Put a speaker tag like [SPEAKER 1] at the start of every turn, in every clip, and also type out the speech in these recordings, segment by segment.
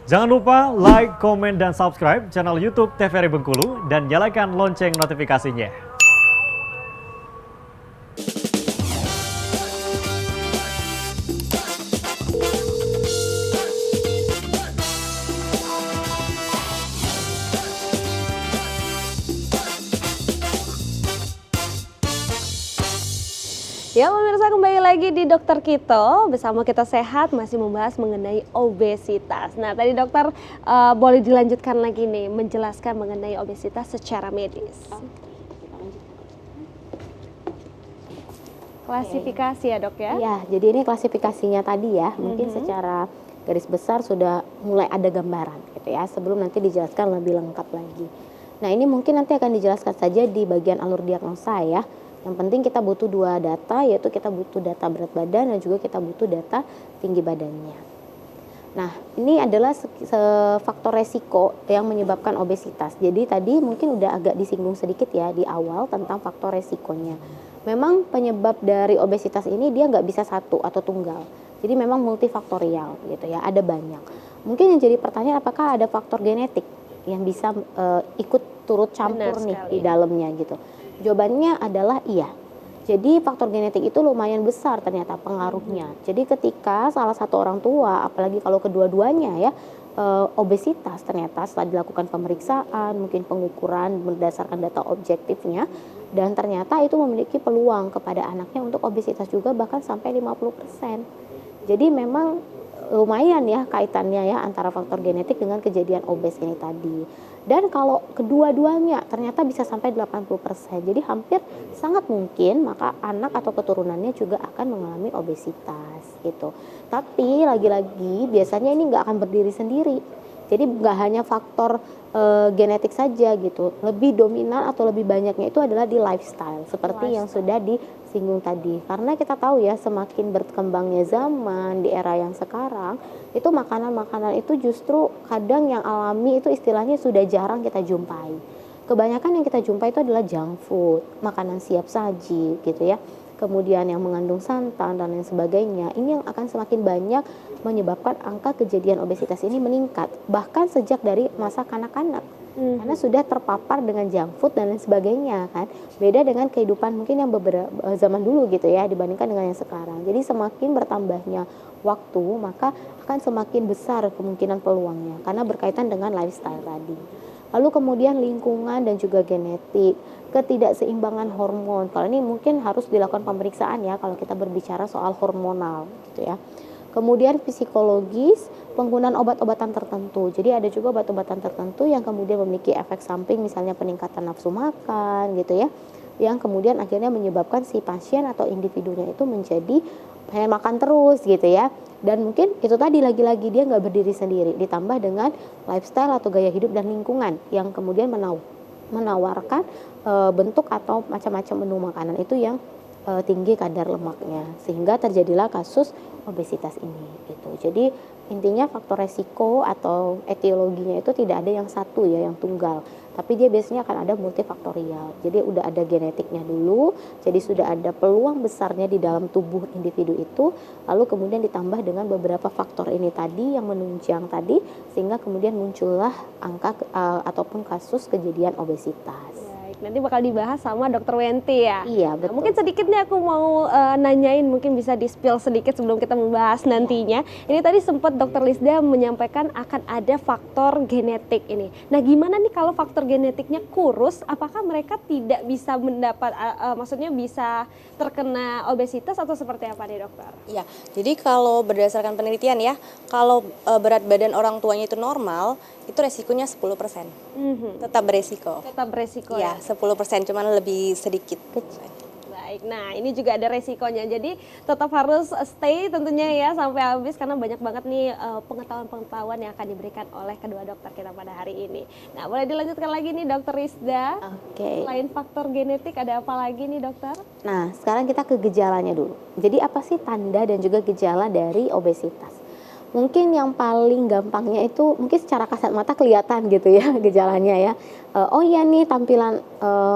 [SPEAKER 1] Jangan lupa like, komen, dan subscribe channel YouTube TVRI Bengkulu dan nyalakan lonceng notifikasinya.
[SPEAKER 2] Ya pemirsa, kembali lagi di Dokter Kito. Bersama Kita Sehat masih membahas mengenai obesitas. Nah tadi dokter boleh dilanjutkan lagi nih menjelaskan mengenai obesitas secara medis. Klasifikasi ya dok ya?
[SPEAKER 3] Iya, jadi ini klasifikasinya tadi ya, mungkin secara garis besar sudah mulai ada gambaran gitu ya, sebelum nanti dijelaskan lebih lengkap lagi. Nah ini mungkin nanti akan dijelaskan saja di bagian alur diagnosa ya. Yang penting kita butuh dua data, yaitu kita butuh data berat badan dan juga kita butuh data tinggi badannya. Nah ini adalah faktor resiko yang menyebabkan obesitas. Jadi tadi mungkin udah agak disinggung sedikit ya di awal tentang faktor resikonya. Memang penyebab dari obesitas ini dia nggak bisa satu atau tunggal. Jadi memang multifaktorial gitu ya, ada banyak. Mungkin yang jadi pertanyaan apakah ada faktor genetik yang bisa ikut turut campur nih di dalamnya gitu. Jawabannya adalah iya. Jadi faktor genetik itu lumayan besar ternyata pengaruhnya. Jadi ketika salah satu orang tua, apalagi kalau kedua-duanya ya, obesitas ternyata setelah dilakukan pemeriksaan, mungkin pengukuran berdasarkan data objektifnya, dan ternyata itu memiliki peluang kepada anaknya untuk obesitas juga bahkan sampai 50%. Jadi memang lumayan ya kaitannya ya antara faktor genetik dengan kejadian obes ini tadi. Dan kalau kedua-duanya ternyata bisa sampai 80%. Jadi hampir sangat mungkin maka anak atau keturunannya juga akan mengalami obesitas gitu. Tapi lagi-lagi biasanya ini nggak akan berdiri sendiri. Jadi nggak hanya faktor genetik saja gitu. Lebih dominan atau lebih banyaknya itu adalah di lifestyle seperti yang sudah disinggung tadi. Karena kita tahu ya semakin berkembangnya zaman di era yang sekarang itu makanan-makanan itu justru kadang yang alami itu istilahnya sudah jarang kita jumpai. Kebanyakan yang kita jumpai itu adalah junk food, makanan siap saji gitu ya. Kemudian yang mengandung santan dan lain sebagainya. Ini yang akan semakin banyak menyebabkan angka kejadian obesitas ini meningkat. Bahkan sejak dari masa kanak-kanak. Karena sudah terpapar dengan junk food dan lain sebagainya kan. Beda dengan kehidupan mungkin yang beberapa zaman dulu gitu ya dibandingkan dengan yang sekarang. Jadi semakin bertambahnya waktu maka akan semakin besar kemungkinan peluangnya. Karena berkaitan dengan lifestyle tadi. Lalu kemudian lingkungan dan juga genetik, ketidakseimbangan hormon. Kalau ini mungkin harus dilakukan pemeriksaan ya kalau kita berbicara soal hormonal gitu ya. Kemudian psikologis, penggunaan obat-obatan tertentu. Jadi ada juga obat-obatan tertentu yang kemudian memiliki efek samping misalnya peningkatan nafsu makan gitu ya. Yang kemudian akhirnya menyebabkan si pasien atau individunya itu menjadi pengen makan terus gitu ya. Dan mungkin itu tadi lagi-lagi dia nggak berdiri sendiri, ditambah dengan lifestyle atau gaya hidup dan lingkungan yang kemudian menawarkan bentuk atau macam-macam menu makanan itu yang tinggi kadar lemaknya, sehingga terjadilah kasus obesitas ini gitu. Jadi intinya faktor resiko atau etiologinya itu tidak ada yang satu ya, yang tunggal, tapi dia biasanya akan ada multifaktorial. Jadi udah ada genetiknya dulu, jadi sudah ada peluang besarnya di dalam tubuh individu itu, lalu kemudian ditambah dengan beberapa faktor ini tadi yang menunjang tadi, sehingga kemudian muncullah angka ataupun kasus kejadian obesitas.
[SPEAKER 2] Nanti bakal dibahas sama Dokter Wenti ya.
[SPEAKER 3] Iya betul.
[SPEAKER 2] Nah, mungkin sedikit nih aku mau nanyain, mungkin bisa di-spill sedikit sebelum kita membahas nantinya. Ini tadi sempat Dokter Lisda menyampaikan akan ada faktor genetik ini. Nah gimana nih kalau faktor genetiknya kurus, apakah mereka tidak bisa mendapat, maksudnya bisa terkena obesitas atau seperti apa nih dokter?
[SPEAKER 4] Iya, jadi kalau berdasarkan penelitian ya, kalau berat badan orang tuanya itu normal, itu resikonya 10%. Tetap beresiko.
[SPEAKER 2] Tetap beresiko
[SPEAKER 4] ya? 10%, cuman lebih sedikit.
[SPEAKER 2] Baik, nah ini juga ada resikonya, jadi tetap harus stay tentunya ya sampai habis karena banyak banget nih pengetahuan-pengetahuan yang akan diberikan oleh kedua dokter kita pada hari ini. Nah boleh dilanjutkan lagi nih Dokter Rizda.
[SPEAKER 3] Oke.
[SPEAKER 2] Selain faktor genetik ada apa lagi nih dokter?
[SPEAKER 3] Nah sekarang kita ke gejalanya dulu. Jadi apa sih tanda dan juga gejala dari obesitas? Mungkin yang paling gampangnya itu mungkin secara kasat mata kelihatan gitu ya gejalanya ya. Oh iya nih tampilan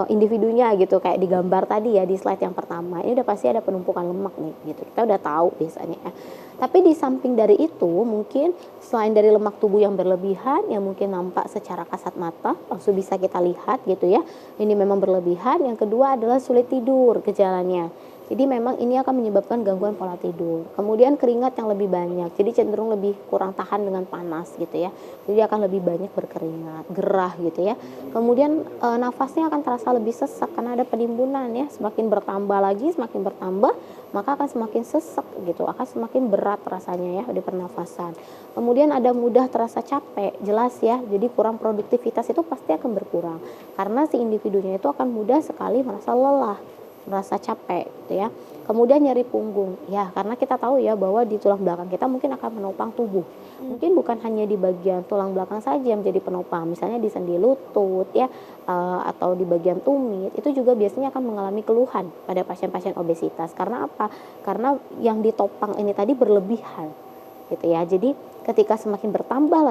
[SPEAKER 3] individunya gitu kayak di gambar tadi ya di slide yang pertama. Ini udah pasti ada penumpukan lemak nih gitu. Kita udah tahu biasanya ya. Tapi di samping dari itu mungkin selain dari lemak tubuh yang berlebihan yang mungkin nampak secara kasat mata langsung bisa kita lihat gitu ya. Ini memang berlebihan. Yang kedua adalah sulit tidur gejalanya. Jadi memang ini akan menyebabkan gangguan pola tidur. Kemudian keringat yang lebih banyak, jadi cenderung lebih kurang tahan dengan panas gitu ya. Jadi akan lebih banyak berkeringat, gerah gitu ya. Kemudian nafasnya akan terasa lebih sesak karena ada penimbunan ya. Semakin bertambah lagi, semakin bertambah, maka akan semakin sesak gitu, akan semakin berat rasanya ya di pernafasan. Kemudian ada mudah terasa capek, jelas ya. Jadi kurang produktivitas itu pasti akan berkurang karena si individunya itu akan mudah sekali merasa lelah, merasa capek gitu ya. Kemudian nyeri punggung ya, karena kita tahu ya bahwa di tulang belakang kita mungkin akan menopang tubuh. Mungkin bukan hanya di bagian tulang belakang saja yang menjadi penopang, misalnya di sendi lutut ya, atau di bagian tumit itu juga biasanya akan mengalami keluhan pada pasien-pasien obesitas. Karena apa? Karena yang ditopang ini tadi berlebihan gitu ya. Jadi ketika semakin bertambah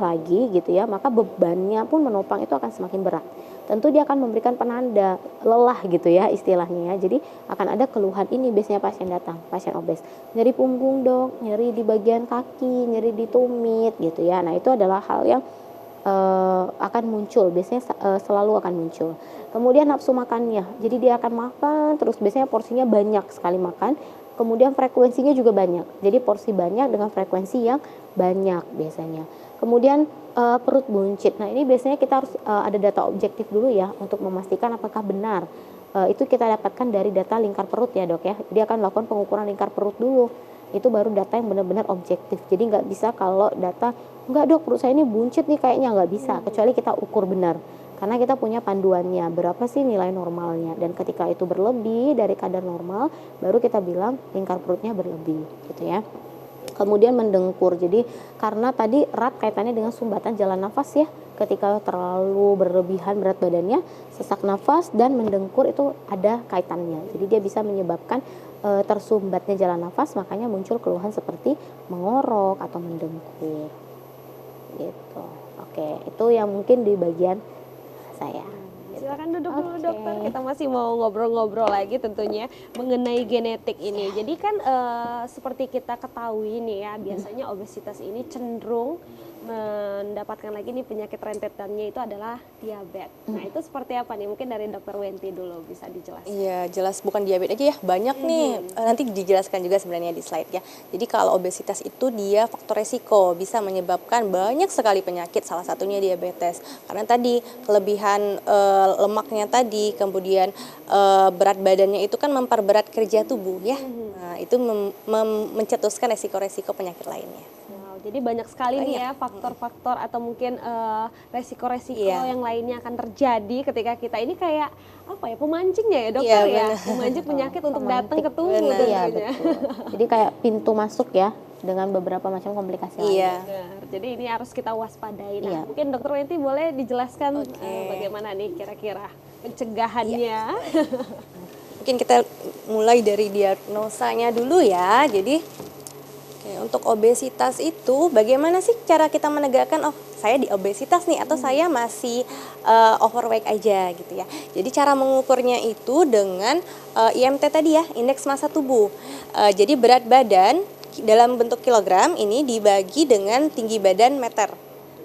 [SPEAKER 3] lagi gitu ya, maka bebannya pun menopang itu akan semakin berat. Tentu dia akan memberikan penanda lelah gitu ya istilahnya ya. Jadi akan ada keluhan ini biasanya pasien datang, pasien obes. Nyeri punggung dok, nyeri di bagian kaki, nyeri di tumit gitu ya. Nah itu adalah hal yang akan muncul, biasanya selalu akan muncul. Kemudian nafsu makannya, jadi dia akan makan terus, biasanya porsinya banyak sekali makan. Kemudian frekuensinya juga banyak, jadi porsi banyak dengan frekuensi yang banyak biasanya. Kemudian perut buncit, nah ini biasanya kita harus ada data objektif dulu ya untuk memastikan apakah benar. Itu kita dapatkan dari data lingkar perut ya dok ya, dia akan melakukan pengukuran lingkar perut dulu. Itu baru data yang benar-benar objektif, jadi nggak bisa kalau data, enggak dok perut saya ini buncit nih kayaknya, nggak bisa, kecuali kita ukur benar. Karena kita punya panduannya, berapa sih nilai normalnya. Dan ketika itu berlebih dari kadar normal, baru kita bilang lingkar perutnya berlebih gitu ya. Kemudian mendengkur, jadi karena tadi erat kaitannya dengan sumbatan jalan nafas ya. Ketika terlalu berlebihan berat badannya, sesak nafas dan mendengkur itu ada kaitannya. Jadi dia bisa menyebabkan tersumbatnya jalan nafas, makanya muncul keluhan seperti mengorok atau mendengkur gitu. Oke, itu yang mungkin di bagian saya.
[SPEAKER 2] Silakan duduk dulu dokter, kita masih mau ngobrol-ngobrol lagi tentunya mengenai genetik ini. Jadi kan seperti kita ketahui nih ya, biasanya obesitas ini cenderung mendapatkan lagi nih penyakit rentetannya itu adalah diabetes. Nah itu seperti apa nih? Mungkin dari dokter Wenti dulu bisa dijelaskan.
[SPEAKER 4] Iya jelas, bukan diabetes aja ya, banyak nih, nanti dijelaskan juga sebenarnya di slide ya. Jadi kalau obesitas itu dia faktor resiko, bisa menyebabkan banyak sekali penyakit, salah satunya diabetes. Karena tadi kelebihan lemaknya tadi, kemudian berat badannya itu kan memperberat kerja tubuh ya. Nah itu mencetuskan resiko-resiko penyakit lainnya.
[SPEAKER 2] Jadi banyak sekali nih ya faktor-faktor atau mungkin resiko-resiko yang lainnya akan terjadi ketika kita ini kayak apa ya, pemancingnya ya dokter ya, memancing penyakit untuk datang ke tubuh tentunya.
[SPEAKER 3] Betul. Jadi kayak pintu masuk ya dengan beberapa macam komplikasi lain.
[SPEAKER 2] Jadi ini harus kita waspadai. Nah, mungkin dokter Wenti boleh dijelaskan bagaimana nih kira-kira pencegahannya.
[SPEAKER 4] Mungkin kita mulai dari diagnosanya dulu ya. Jadi untuk obesitas itu bagaimana sih cara kita menegakkan saya di obesitas nih atau saya masih overweight aja gitu ya. Jadi cara mengukurnya itu dengan IMT tadi ya, indeks massa tubuh. Jadi berat badan dalam bentuk kilogram ini dibagi dengan tinggi badan meter.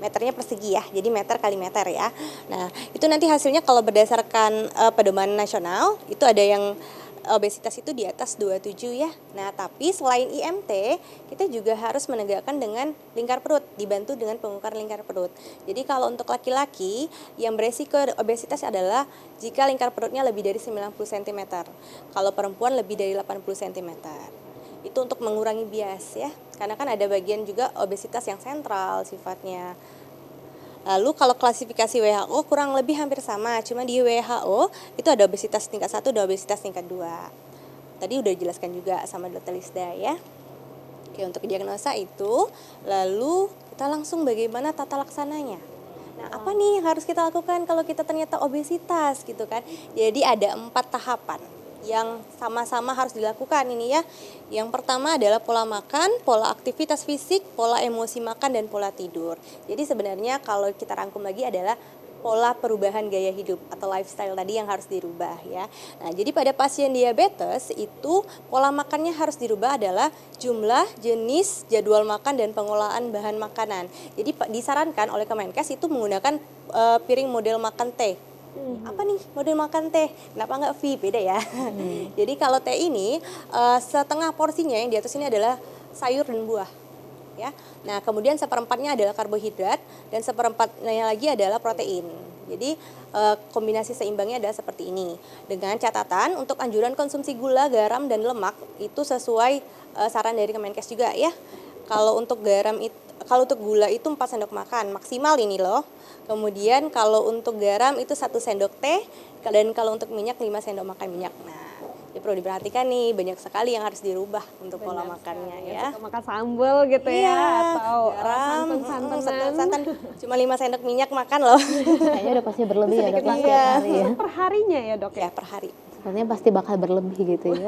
[SPEAKER 4] Meternya persegi ya, jadi meter kali meter ya. Nah itu nanti hasilnya kalau berdasarkan pedoman nasional itu ada yang obesitas itu di atas 27 ya. Nah, tapi selain IMT, kita juga harus menegakkan dengan lingkar perut, dibantu dengan pengukuran lingkar perut. Jadi kalau untuk laki-laki, yang beresiko obesitas adalah jika lingkar perutnya lebih dari 90 cm. Kalau perempuan lebih dari 80 cm. Itu untuk mengurangi bias ya. Karena kan ada bagian juga obesitas yang sentral sifatnya. Lalu kalau klasifikasi WHO kurang lebih hampir sama, cuma di WHO itu ada obesitas tingkat 1, ada obesitas tingkat 2. Tadi udah dijelaskan juga sama Dr. Lisda ya. Oke, untuk diagnosa itu, lalu kita langsung bagaimana tata laksananya. Nah, apa nih yang harus kita lakukan kalau kita ternyata obesitas gitu kan? Jadi ada 4 tahapan. yang sama-sama harus dilakukan ini ya. Yang pertama adalah pola makan, pola aktivitas fisik, pola emosi makan, dan pola tidur. Jadi sebenarnya kalau kita rangkum lagi adalah pola perubahan gaya hidup atau lifestyle tadi yang harus dirubah ya. Nah, jadi pada pasien diabetes itu pola makannya harus dirubah adalah jumlah, jenis, jadwal makan, dan pengolahan bahan makanan. Jadi disarankan oleh Kemenkes itu menggunakan piring model makan teh. Apa nih model makan teh? Kenapa nggak V? Beda ya. Jadi kalau teh ini setengah porsinya yang di atas ini adalah sayur dan buah. Ya. Nah, kemudian seperempatnya adalah karbohidrat dan seperempatnya lagi adalah protein. Jadi kombinasi seimbangnya adalah seperti ini. Dengan catatan untuk anjuran konsumsi gula, garam, dan lemak itu sesuai saran dari Kemenkes juga ya. Kalau untuk kalau untuk gula itu 4 sendok makan maksimal ini loh. Kemudian kalau untuk garam itu 1 sendok teh, dan kalau untuk minyak 5 sendok makan minyak. Nah, ya perlu diperhatikan nih, banyak sekali yang harus dirubah untuk pola makannya ya.
[SPEAKER 2] Suka makan sambal gitu
[SPEAKER 4] Iya,
[SPEAKER 2] ya, atau
[SPEAKER 4] garam,
[SPEAKER 2] santan-santanan.
[SPEAKER 4] santan cuma 5 sendok minyak makan loh.
[SPEAKER 3] Kayaknya udah pasti berlebih ya dok ya,
[SPEAKER 4] Iya.
[SPEAKER 3] setiap hari ya.
[SPEAKER 2] Per harinya ya dok ya?
[SPEAKER 4] Ya, per hari.
[SPEAKER 3] Sebenarnya pasti bakal berlebih gitu ya.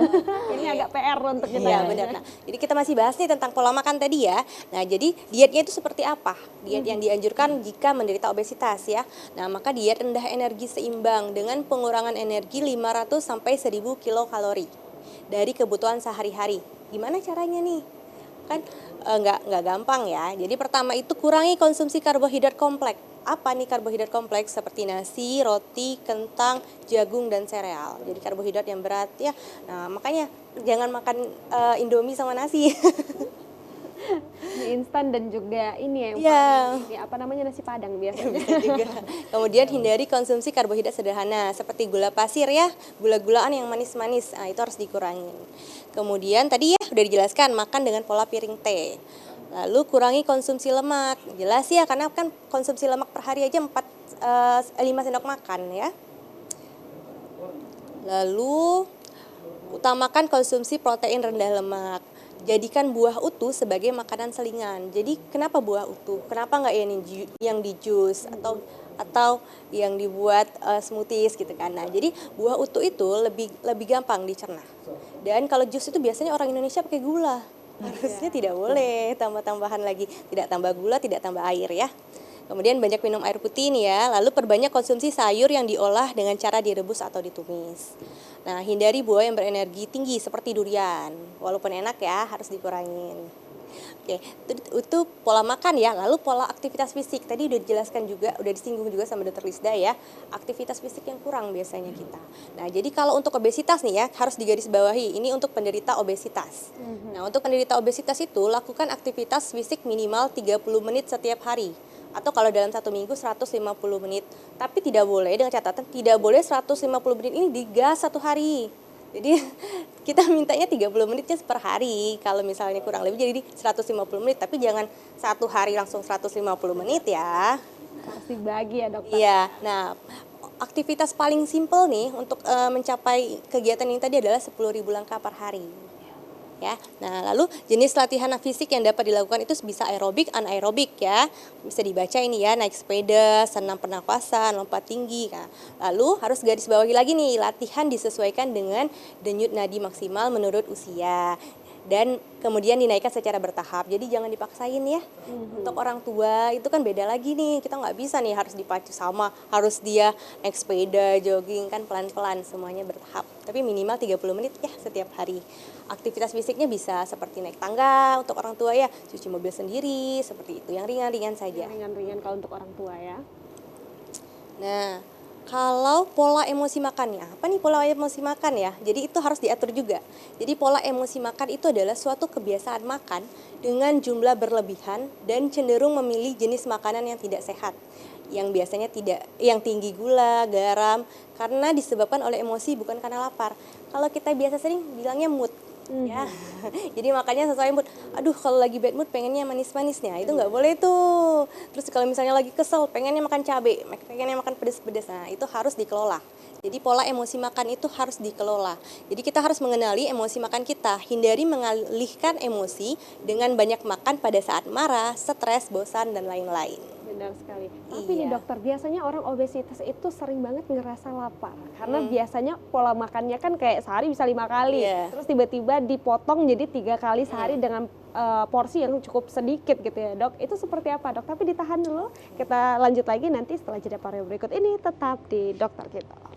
[SPEAKER 2] Ini agak PR untuk kita.
[SPEAKER 4] Iya benar. Nah, jadi kita masih bahas nih tentang pola makan tadi ya. Nah, jadi dietnya itu seperti apa? Diet yang dianjurkan jika menderita obesitas ya. Nah, maka diet rendah energi seimbang dengan pengurangan energi 500 sampai 1000 kilokalori dari kebutuhan sehari-hari. Gimana caranya nih? Kan nggak gampang ya. Jadi pertama itu kurangi konsumsi karbohidrat kompleks. Apa nih karbohidrat kompleks? Seperti nasi, roti, kentang, jagung, dan sereal. Jadi karbohidrat yang berat ya. Nah, makanya jangan makan Indomie sama nasi.
[SPEAKER 2] Mie instan dan juga ini ya, yang
[SPEAKER 4] Iya.
[SPEAKER 2] paling ini, apa namanya, nasi padang biasanya.
[SPEAKER 4] Bisa juga. Kemudian hindari konsumsi karbohidrat sederhana seperti gula pasir ya, gula-gulaan yang manis-manis. Nah, itu harus dikurangin. Kemudian tadi ya udah dijelaskan makan dengan pola piring teh. Lalu kurangi konsumsi lemak. Jelas ya karena kan konsumsi lemak per hari aja 5 sendok makan ya. Lalu utamakan konsumsi protein rendah lemak. Jadikan buah utuh sebagai makanan selingan. Jadi kenapa buah utuh? Kenapa nggak yang di jus atau yang dibuat smoothies gitu kan? Nah, jadi buah utuh itu lebih gampang dicerna. Dan kalau jus itu biasanya orang Indonesia pakai gula. Harusnya tidak boleh tambah-tambahan lagi. Tidak tambah gula, tidak tambah air ya. Kemudian banyak minum air putih nih ya. Lalu perbanyak konsumsi sayur yang diolah dengan cara direbus atau ditumis. Nah, hindari buah yang berenergi tinggi seperti durian. Walaupun enak ya, harus dikurangin. Oke, itu pola makan ya. Lalu pola aktivitas fisik. Tadi udah dijelaskan juga, udah disinggung juga sama Dr. Lisda ya. Aktivitas fisik yang kurang biasanya kita. Nah, jadi kalau untuk obesitas nih ya, harus digarisbawahi. Ini untuk penderita obesitas. Nah, untuk penderita obesitas itu, lakukan aktivitas fisik minimal 30 menit setiap hari. Atau kalau dalam 1 minggu 150 menit. Tapi tidak boleh, dengan catatan tidak boleh 150 menit ini digas 1 hari. Jadi kita mintanya 30 menitnya per hari. Kalau misalnya kurang lebih jadi 150 menit. Tapi jangan 1 hari langsung 150 menit ya.
[SPEAKER 2] Harus dibagi ya dokter.
[SPEAKER 4] Iya, nah aktivitas paling simpel nih untuk mencapai kegiatan ini tadi adalah 10.000 langkah per hari. Ya, nah lalu jenis latihan fisik yang dapat dilakukan itu bisa aerobik, anaerobik ya. Bisa dibaca ini ya, naik sepeda, senam pernapasan, lompat tinggi. Nah, lalu harus garis bawahi lagi nih, latihan disesuaikan dengan denyut nadi maksimal menurut usia. Dan kemudian dinaikkan secara bertahap, jadi jangan dipaksain ya. Untuk orang tua itu kan beda lagi nih, kita nggak bisa nih harus dipacu sama, harus dia naik sepeda, jogging, kan pelan-pelan, semuanya bertahap. Tapi minimal 30 menit ya setiap hari. Aktivitas fisiknya bisa seperti naik tangga untuk orang tua ya, cuci mobil sendiri, seperti itu, yang ringan-ringan saja.
[SPEAKER 2] Ringan-ringan kalau untuk orang tua ya.
[SPEAKER 4] Nah, kalau pola emosi makannya, apa nih pola emosi makan ya? Jadi itu harus diatur juga. Jadi pola emosi makan itu adalah suatu kebiasaan makan dengan jumlah berlebihan dan cenderung memilih jenis makanan yang tidak sehat. Yang biasanya yang tinggi gula, garam, karena disebabkan oleh emosi bukan karena lapar. Kalau kita biasa sering bilangnya mood. Ya, jadi makanya sesuai mood. Aduh, kalau lagi bad mood pengennya manis-manisnya, itu nggak boleh tuh. Terus kalau misalnya lagi kesel pengennya makan cabai, pengennya makan pedas-pedas, nah itu harus dikelola. Jadi pola emosi makan itu harus dikelola. Jadi kita harus mengenali emosi makan kita, hindari mengalihkan emosi dengan banyak makan pada saat marah, stres, bosan, dan lain-lain.
[SPEAKER 2] Benar sekali. Tapi nih
[SPEAKER 4] Iya.
[SPEAKER 2] dokter, biasanya orang obesitas itu sering banget ngerasa lapar. Karena biasanya pola makannya kan kayak sehari bisa 5 kali.
[SPEAKER 4] Iya.
[SPEAKER 2] Terus tiba-tiba dipotong jadi 3 kali sehari dengan porsi yang cukup sedikit gitu ya dok. Itu seperti apa dok? Tapi ditahan dulu. Kita lanjut lagi nanti setelah jeda pariwara berikut ini. Tetap di dokter kita.